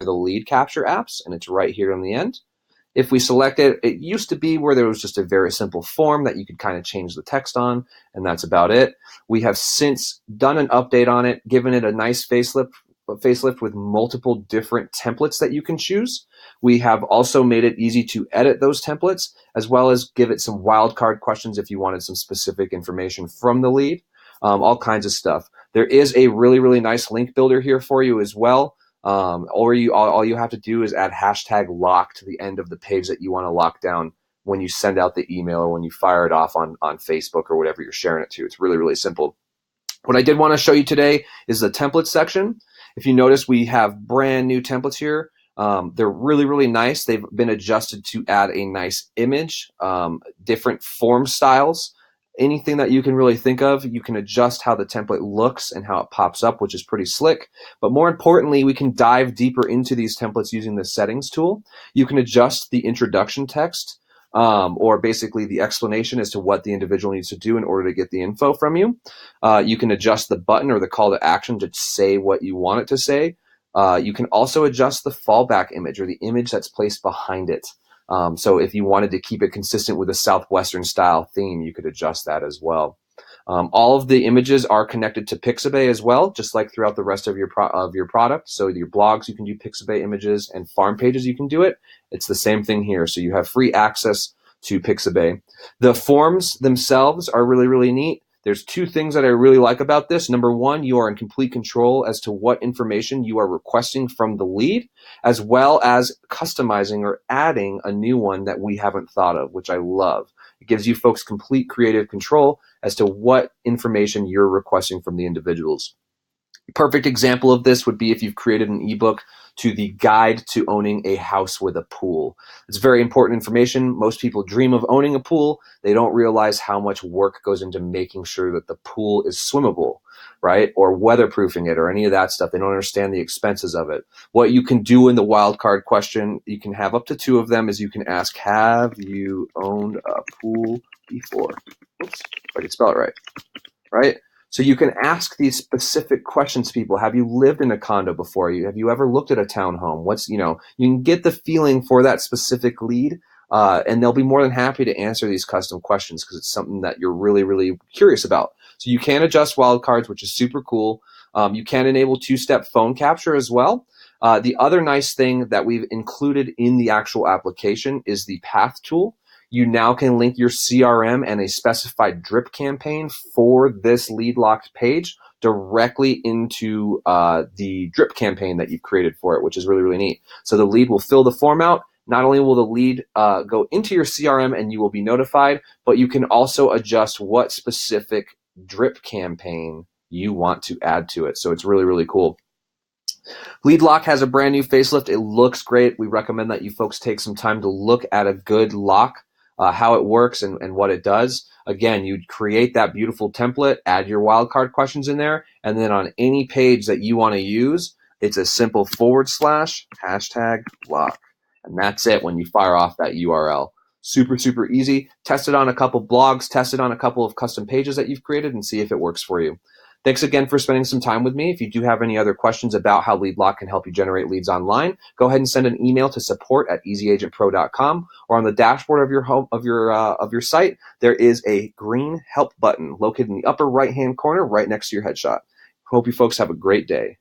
the lead capture apps, and it's right here on the end. If we select it, it used to be where there was just a very simple form that you could kind of change the text on, and that's about it. We have since done an update on it, given it a nice facelift with multiple different templates that you can choose. We have also made it easy to edit those templates, as well as give it some wildcard questions if you wanted some specific information from the lead, all kinds of stuff. There is a really, really nice link builder here for you as well. All you have to do is add #lock to the end of the page that you want to lock down when you send out the email or when you fire it off on Facebook or whatever you're sharing it to. It's really, really simple. What I did want to show you today is the template section. If you notice, we have brand new templates here. They're really, really nice. They've been adjusted to add a nice image, different form styles. Anything that you can really think of, you can adjust how the template looks and how it pops up, which is pretty slick. But more importantly, we can dive deeper into these templates using the settings tool. You can adjust the introduction text, or basically the explanation as to what the individual needs to do in order to get the info from you. You can adjust the button or the call to action to say what you want it to say. You can also adjust the fallback image or the image that's placed behind it. So if you wanted to keep it consistent with a Southwestern style theme, you could adjust that as well. All of the images are connected to Pixabay as well, just like throughout the rest of your product. So your blogs, you can do Pixabay images, and farm pages, you can do it. It's the same thing here. So you have free access to Pixabay. The forms themselves are really, really neat. There's two things that I really like about this. Number one, you are in complete control as to what information you are requesting from the lead, as well as customizing or adding a new one that we haven't thought of, which I love. It gives you folks complete creative control as to what information you're requesting from the individuals. Perfect example of this would be if you've created an ebook to the guide to owning a house with a pool. It's very important information. Most people dream of owning a pool. They don't realize how much work goes into making sure that the pool is swimmable, right? Or weatherproofing it or any of that stuff. They don't understand the expenses of it. What you can do in the wildcard question, you can have up to 2 of them, is you can ask, have you owned a pool before? Oops, if I could spell it right, right? So you can ask these specific questions to people. Have you lived in a condo before? Have you ever looked at a townhome? You can get the feeling for that specific lead, and they'll be more than happy to answer these custom questions because it's something that you're really, really curious about. So you can adjust wildcards, which is super cool. You can enable 2-step phone capture as well. The other nice thing that we've included in the actual application is the path tool. You now can link your CRM and a specified drip campaign for this LeadLock page directly into the drip campaign that you've created for it, which is really, really neat. So the lead will fill the form out. Not only will the lead go into your CRM and you will be notified, but you can also adjust what specific drip campaign you want to add to it. So it's really, really cool. LeadLock has a brand new facelift. It looks great. We recommend that you folks take some time to look at a good lock, how it works and what it does. Again, you'd create that beautiful template, add your wildcard questions in there, and then on any page that you want to use, it's a simple /lock. And that's it when you fire off that URL. Super, super easy. Test it on a couple blogs, test it on a couple of custom pages that you've created and see if it works for you. Thanks again for spending some time with me. If you do have any other questions about how LeadLock can help you generate leads online, go ahead and send an email to support@EasyAgentPro.com, or on the dashboard of your site, there is a green help button located in the upper right-hand corner right next to your headshot. Hope you folks have a great day.